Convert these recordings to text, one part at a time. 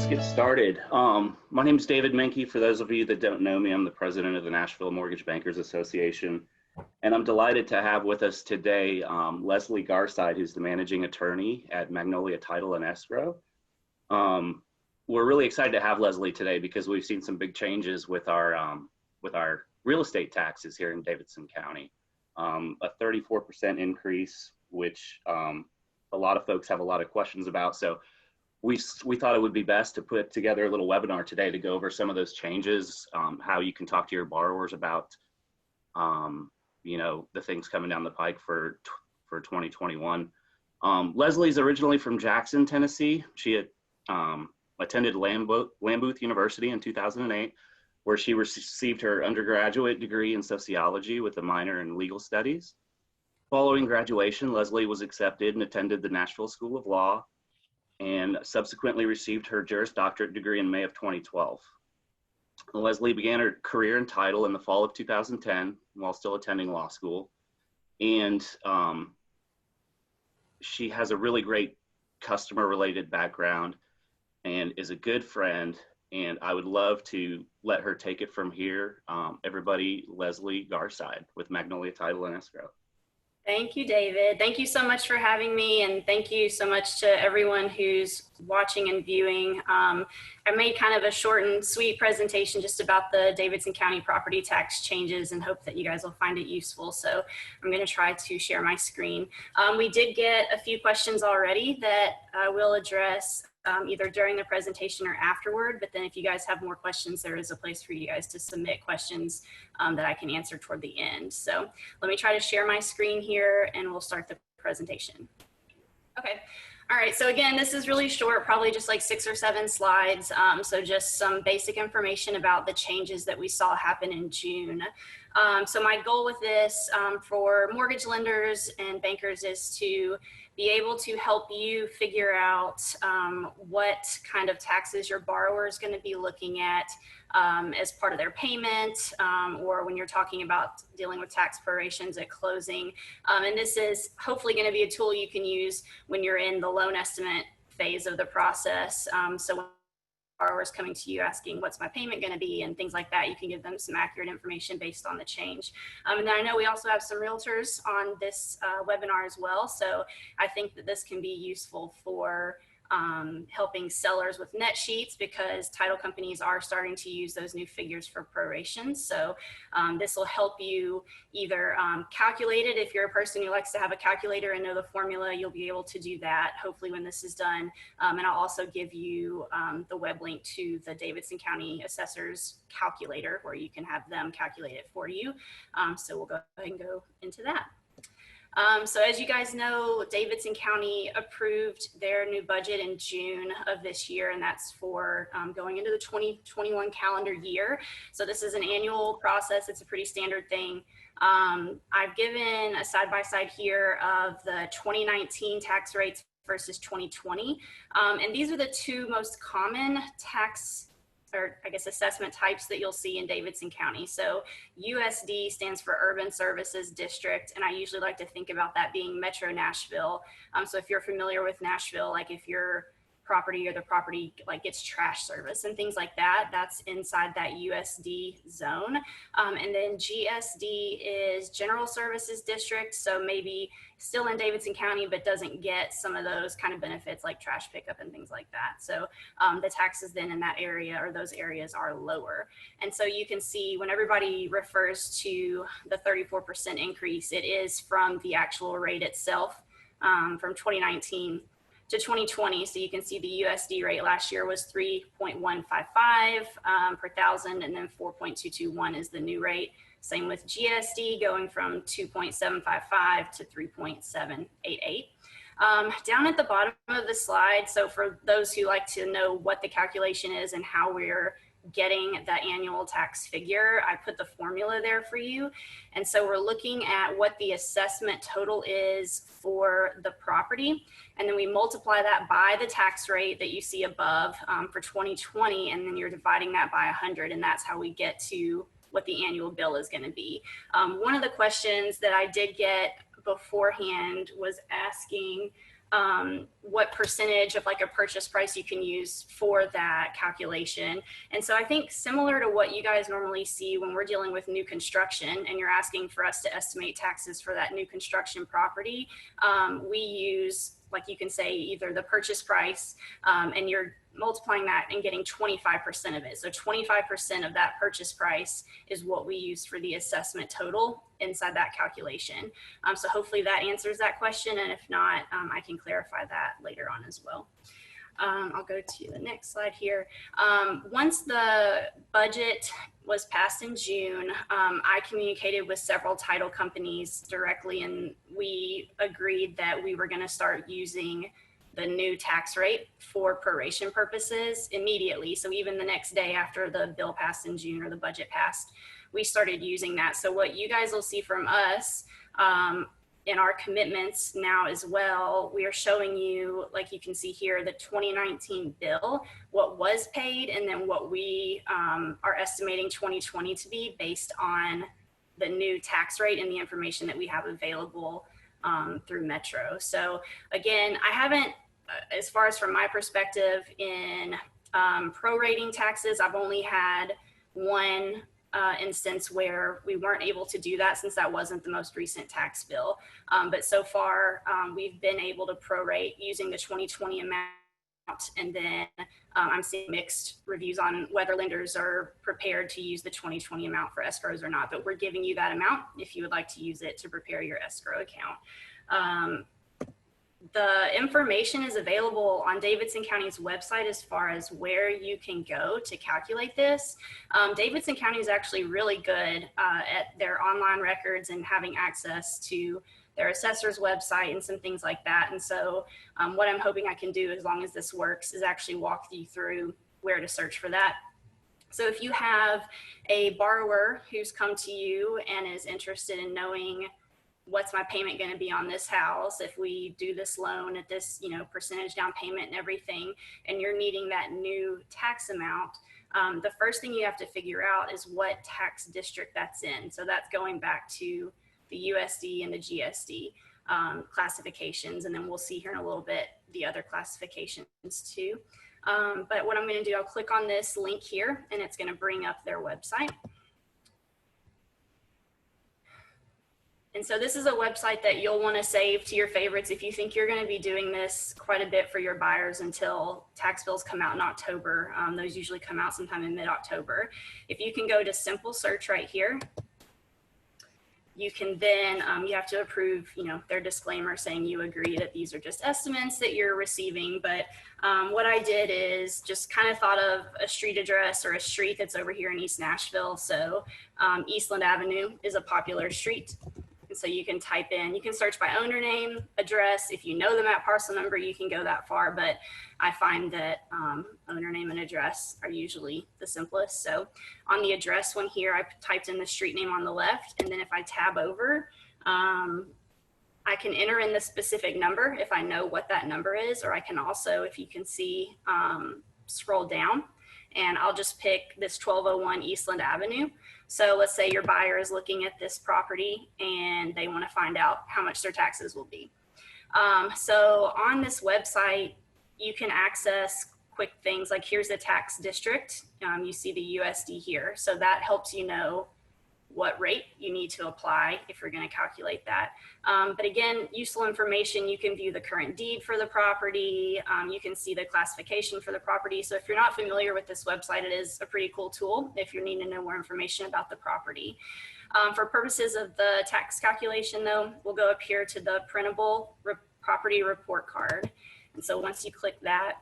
let's get started. My name is David Menke. For those of you that don't know me, I'm the president of the Nashville Mortgage Bankers Association. And I'm delighted to have with us today Leslie Garside, who's the managing attorney at Magnolia Title and Escrow. We're really excited to have Leslie today because we've seen some big changes with our real estate taxes here in Davidson County. A 34% increase, which a lot of folks have a lot of questions about. So we thought it would be best to put together a little webinar today to go over some of those changes, how you can talk to your borrowers about the things coming down the pike for 2021. Leslie's originally from Jackson, Tennessee. She had attended Lambuth University in 2008, where she received her undergraduate degree in sociology with a minor in legal studies. Following graduation, Leslie was accepted and attended the Nashville School of Law and subsequently received her Juris Doctorate degree in May of 2012. Leslie began her career in title in the fall of 2010 while still attending law school. And she has a really great customer-related background and is a good friend. And I would love to let her take it from here. Everybody, Leslie Garside with Magnolia Title and Escrow. Thank you, David. Thank you so much for having me, and thank you so much to everyone who's watching and viewing. I made kind of a short and sweet presentation just about the Davidson County property tax changes and hope that you guys will find it useful. So I'm going to try to share my screen. We did get a few questions already that I will address either during the presentation or afterward, but then if you guys have more questions, there is a place for you guys to submit questions that I can answer toward the end. So let me try to share my screen here and we'll start the presentation. Okay. All right, so again, this is really short, probably just like 6 or 7 slides. So just some basic information about the changes that we saw happen in June. So my goal with this for mortgage lenders and bankers is to be able to help you figure out what kind of taxes your borrower is going to be looking at as part of their payment, or when you're talking about dealing with tax prorations at closing. And this is hopefully going to be a tool you can use when you're in the loan estimate phase of the process. So when borrowers coming to you asking what's my payment going to be and things like that, you can give them some accurate information based on the change. And then I know we also have some realtors on this webinar as well. So I think that this can be useful for helping sellers with net sheets, because title companies are starting to use those new figures for prorations. So this will help you either calculate it. If you're a person who likes to have a calculator and know the formula, you'll be able to do that hopefully when this is done. And I'll also give you the web link to the Davidson County Assessor's calculator where you can have them calculate it for you. So we'll go ahead and go into that. So as you guys know, Davidson County approved their new budget in June of this year, and that's for going into the 2021 calendar year. So this is an annual process. It's a pretty standard thing. I've given a side-by-side here of the 2019 tax rates versus 2020. And these are the two most common tax or I guess assessment types that you'll see in Davidson County. So USD stands for Urban Services District, and I usually like to think about that being Metro Nashville. So if you're familiar with Nashville, like if your property or the property like gets trash service and things like that, that's inside that USD zone. And then GSD is General Services District, so maybe still in Davidson County, but doesn't get some of those kind of benefits like trash pickup and things like that. So the taxes then in that area or those areas are lower. And so you can see when everybody refers to the 34% increase, it is from the actual rate itself from 2019 to 2020. So you can see the USD rate last year was 3.155 per thousand, and then 4.221 is the new rate. Same with GSD going from 2.755 to 3.788. Down at the bottom of the slide, so for those who like to know what the calculation is and how we're getting that annual tax figure, I put the formula there for you. And so we're looking at what the assessment total is for the property. And then we multiply that by the tax rate that you see above for 2020. And then you're dividing that by 100. And that's how we get to what the annual bill is going to be. One of the questions that I did get beforehand was asking what percentage of like a purchase price you can use for that calculation. And so I think similar to what you guys normally see when we're dealing with new construction and you're asking for us to estimate taxes for that new construction property, we use, like you can say, either the purchase price and you're multiplying that and getting 25% of it. So 25% of that purchase price is what we use for the assessment total inside that calculation. So hopefully that answers that question. And if not, I can clarify that later on as well. I'll go to the next slide here. Once the budget was passed in June, I communicated with several title companies directly, and we agreed that we were going to start using the new tax rate for proration purposes immediately. So even the next day after the bill passed in June or the budget passed, we started using that. So what you guys will see from us in our commitments now as well, we are showing you, like you can see here, the 2019 bill, what was paid, and then what we are estimating 2020 to be based on the new tax rate and the information that we have available through Metro. So again, I haven't, as far as from my perspective in prorating taxes, I've only had one instance where we weren't able to do that since that wasn't the most recent tax bill. But so far, we've been able to prorate using the 2020 amount. And then I'm seeing mixed reviews on whether lenders are prepared to use the 2020 amount for escrows or not, but we're giving you that amount if you would like to use it to prepare your escrow account. The information is available on Davidson County's website as far as where you can go to calculate this. Davidson County is actually really good at their online records and having access to their assessor's website and some things like that. And so what I'm hoping I can do, as long as this works, is actually walk you through where to search for that. So if you have a borrower who's come to you and is interested in knowing what's my payment going to be on this house if we do this loan at this, percentage down payment and everything, and you're needing that new tax amount, the first thing you have to figure out is what tax district that's in. So that's going back to the USD and the GSD classifications, and then we'll see here in a little bit the other classifications too. But what I'm going to do, I'll click on this link here, and it's going to bring up their website. And so this is a website that you'll want to save to your favorites if you think you're going to be doing this quite a bit for your buyers until tax bills come out in October. Those usually come out sometime in mid-October. If you can go to simple search right here, you can then, you have to approve, their disclaimer saying you agree that these are just estimates that you're receiving. But what I did is just kind of thought of a street address or a street that's over here in East Nashville. So Eastland Avenue is a popular street. And so you can type in, you can search by owner name, address. If you know the map parcel number, you can go that far. But I find that owner name and address are usually the simplest. So on the address one here, I typed in the street name on the left. And then if I tab over, I can enter in the specific number if I know what that number is. Or I can also, if you can see, scroll down. And I'll just pick this 1201 Eastland Avenue. So let's say your buyer is looking at this property and they want to find out how much their taxes will be. So on this website, you can access quick things like here's the tax district. You see the USD here. So that helps you know what rate you need to apply if you're going to calculate that. But again, useful information, you can view the current deed for the property. You can see the classification for the property. So if you're not familiar with this website, it is a pretty cool tool if you're needing to know more information about the property. For purposes of the tax calculation though, we'll go up here to the printable property report card. And so once you click that,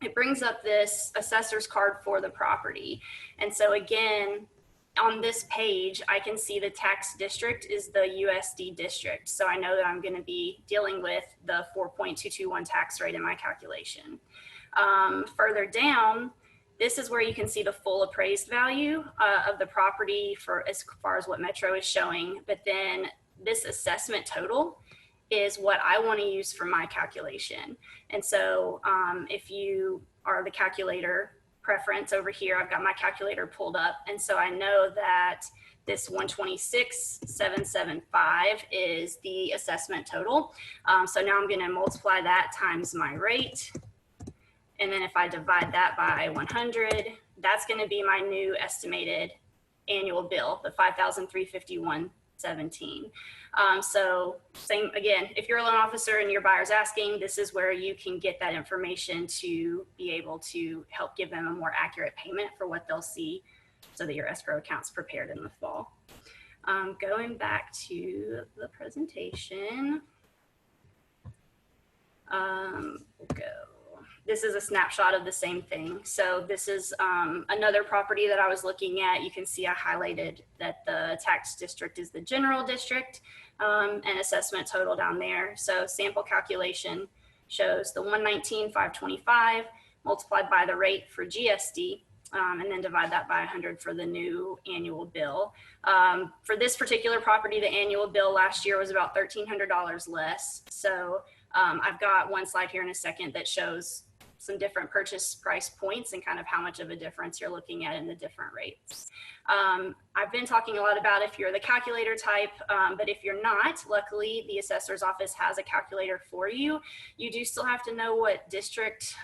it brings up this assessor's card for the property. And so again, on this page, I can see the tax district is the USD district. So I know that I'm going to be dealing with the 4.221 tax rate in my calculation. Further down, this is where you can see the full appraised value of the property for as far as what Metro is showing. But then this assessment total is what I want to use for my calculation. And so if you are the calculator preference over here, I've got my calculator pulled up. And so I know that This 126,775 is the assessment total. So now I'm going to multiply that times my rate. And then if I divide that by 100, that's going to be my new estimated annual bill, the $5,351.17. So same again, if you're a loan officer and your buyer's asking, this is where you can get that information to be able to help give them a more accurate payment for what they'll see, so that your escrow account's prepared in the fall. Going back to the presentation, we'll go. This is a snapshot of the same thing. So this is another property that I was looking at. You can see I highlighted that the tax district is the general district, and assessment total down there. So sample calculation shows the 119,525 multiplied by the rate for GSD, and then divide that by 100 for the new annual bill. For this particular property, the annual bill last year was about $1,300 less. So I've got one slide here in a second that shows some different purchase price points and kind of how much of a difference you're looking at in the different rates. I've been talking a lot about if you're the calculator type, but if you're not, luckily the assessor's office has a calculator for you. You do still have to know what district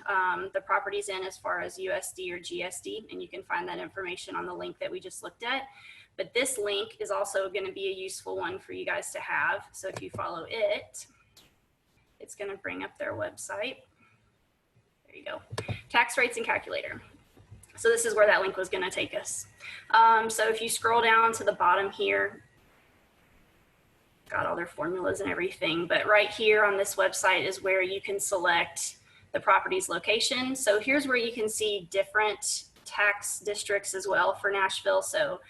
the property's in as far as USD or GSD, and you can find that information on the link that we just looked at. But this link is also going to be a useful one for you guys to have. So if you follow it, it's going to bring up their website. There you go. Tax rates and calculator. So this is where that link was going to take us. So if you scroll down to the bottom here, got all their formulas and everything, but right here on this website is where you can select the property's location. So here's where you can see different tax districts as well for Nashville. So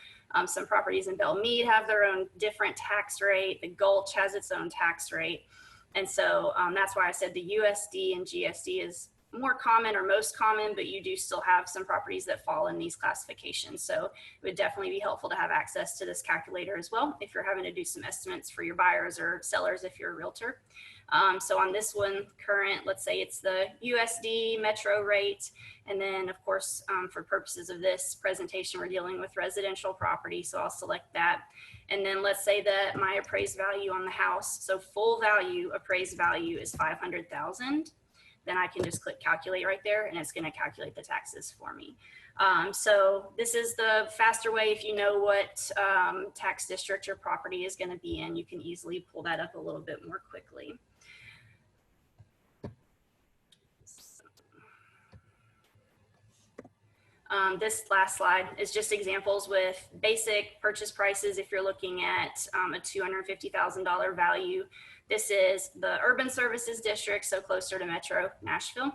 some properties in Belle Meade have their own different tax rate. The Gulch has its own tax rate. And so that's why I said the USD and GSD is more common or most common, but you do still have some properties that fall in these classifications. So it would definitely be helpful to have access to this calculator as well if you're having to do some estimates for your buyers or sellers if you're a realtor. So on this one, current, let's say it's the USD metro rate. And then of course, for purposes of this presentation, we're dealing with residential property. So I'll select that. And then let's say that my appraised value on the house, so full value, appraised value is 500,000. Then I can just click calculate right there and it's going to calculate the taxes for me. So this is the faster way. If you know what tax district your property is going to be in, you can easily pull that up a little bit more quickly. This last slide is just examples with basic purchase prices. If you're looking at a $250,000 value, this is the urban services district, so closer to Metro Nashville.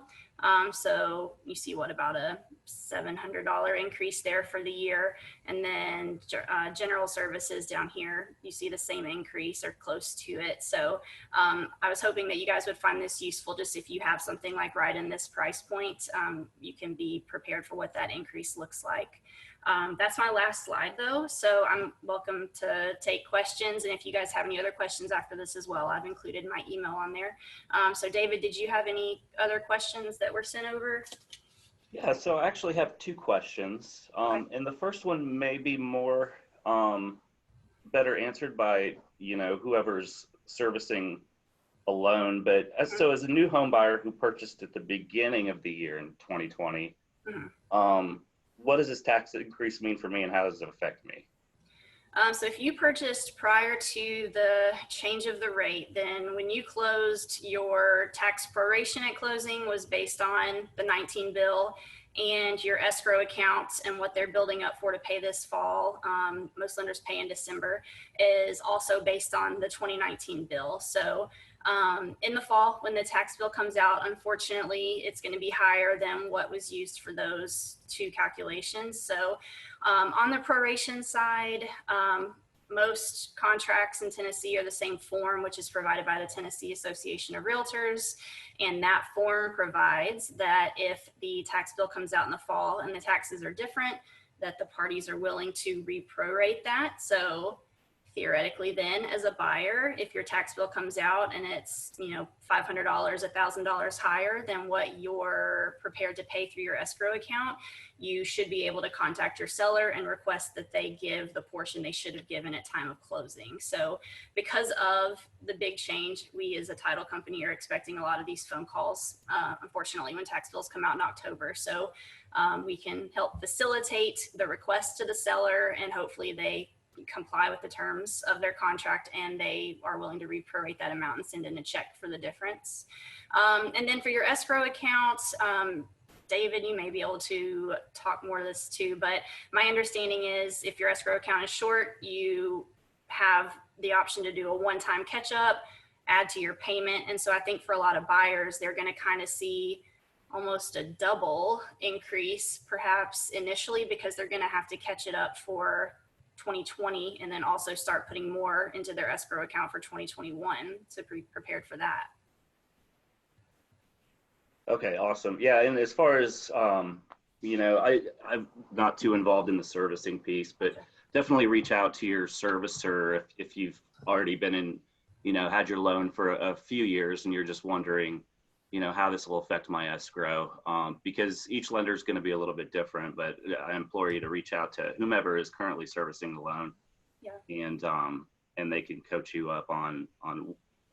So you see what, about a $700 increase there for the year. And then general services down here, you see the same increase or close to it. So I was hoping that you guys would find this useful. Just if you have something like right in this price point, you can be prepared for what that increase looks like. That's my last slide though. So I'm welcome to take questions. And if you guys have any other questions after this as well, I've included my email on there. So David, did you have any other questions that were sent over? Yeah, so I actually have two questions. And the first one may be more better answered by, whoever's servicing a loan. But so as a new home buyer who purchased at the beginning of the year in 2020, what does this tax increase mean for me and how does it affect me? So if you purchased prior to the change of the rate, then when you closed, your tax proration at closing was based on the 19 bill, and your escrow accounts and what they're building up for to pay this fall, most lenders pay in December, is also based on the 2019 bill. So in the fall, when the tax bill comes out, unfortunately, it's going to be higher than what was used for those two calculations. So on the proration side, most contracts in Tennessee are the same form, which is provided by the Tennessee Association of Realtors. And that form provides that if the tax bill comes out in the fall and the taxes are different, that the parties are willing to reprorate that. So theoretically then as a buyer, if your tax bill comes out and it's, $500, $1,000 higher than what you're prepared to pay through your escrow account, you should be able to contact your seller and request that they give the portion they should have given at time of closing. So because of the big change, we as a title company are expecting a lot of these phone calls, unfortunately, when tax bills come out in October. So we can help facilitate the request to the seller, and hopefully they comply with the terms of their contract and they are willing to reprorate that amount and send in a check for the difference. And then for your escrow account, David, you may be able to talk more of this too, but my understanding is if your escrow account is short, you have the option to do a one-time catch up, add to your payment. And so I think for a lot of buyers, they're going to kind of see almost a double increase perhaps initially, because they're going to have to catch it up for 2020 and then also start putting more into their escrow account for 2021 to be prepared for that. Okay, awesome. Yeah, and as far as I'm not too involved in the servicing piece, but definitely reach out to your servicer if you've already been in, had your loan for a few years and you're just wondering, how this will affect my escrow, because each lender is going to be a little bit different, but I implore you to reach out to whomever is currently servicing the loan. Yeah. And they can coach you up on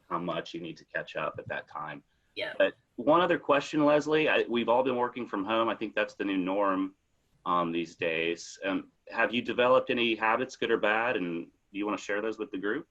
how much you need to catch up at that time. Yeah. But one other question, Leslie, we've all been working from home. I think that's the new norm these days. Have you developed any habits, good or bad, and do you want to share those with the group?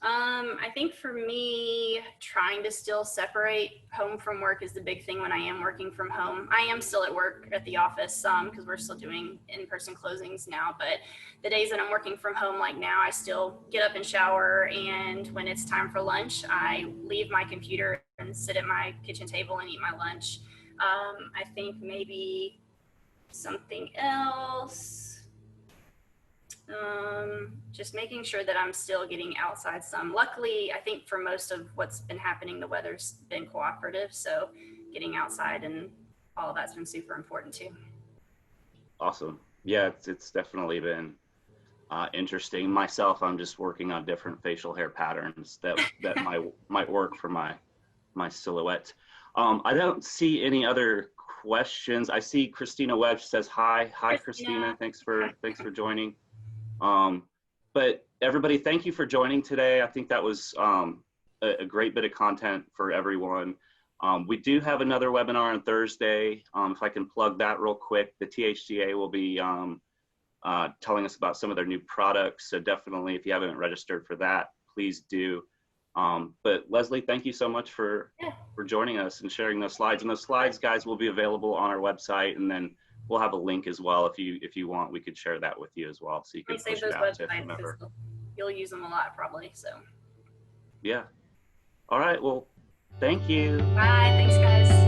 I think for me, trying to still separate home from work is the big thing when I am working from home. I am still at work at the office because we're still doing in-person closings now, but the days that I'm working from home, like now, I still get up and shower, and when it's time for lunch, I leave my computer and sit at my kitchen table and eat my lunch. I think maybe something else. Just making sure that I'm still getting outside some. Luckily, I think for most of what's been happening, the weather's been cooperative. So getting outside and all of that's been super important too. Awesome. Yeah, it's definitely been interesting. Myself, I'm just working on different facial hair patterns that might work for my silhouette. I don't see any other questions. I see Christina Webb says hi. Hi, Christina. Thanks for joining. But everybody, thank you for joining today. I think that was a great bit of content for everyone. We do have another webinar on Thursday. If I can plug that real quick, the THDA will be telling us about some of their new products. So definitely, if you haven't registered for that, please do. But Leslie, thank you so much for joining us and sharing those slides. And those slides, guys, will be available on our website, and then we'll have a link as well. If you want, we could share that with you as well, so you can push it out to whomever. You'll use them a lot probably. So yeah. All right. Well, thank you. Bye. Thanks, guys.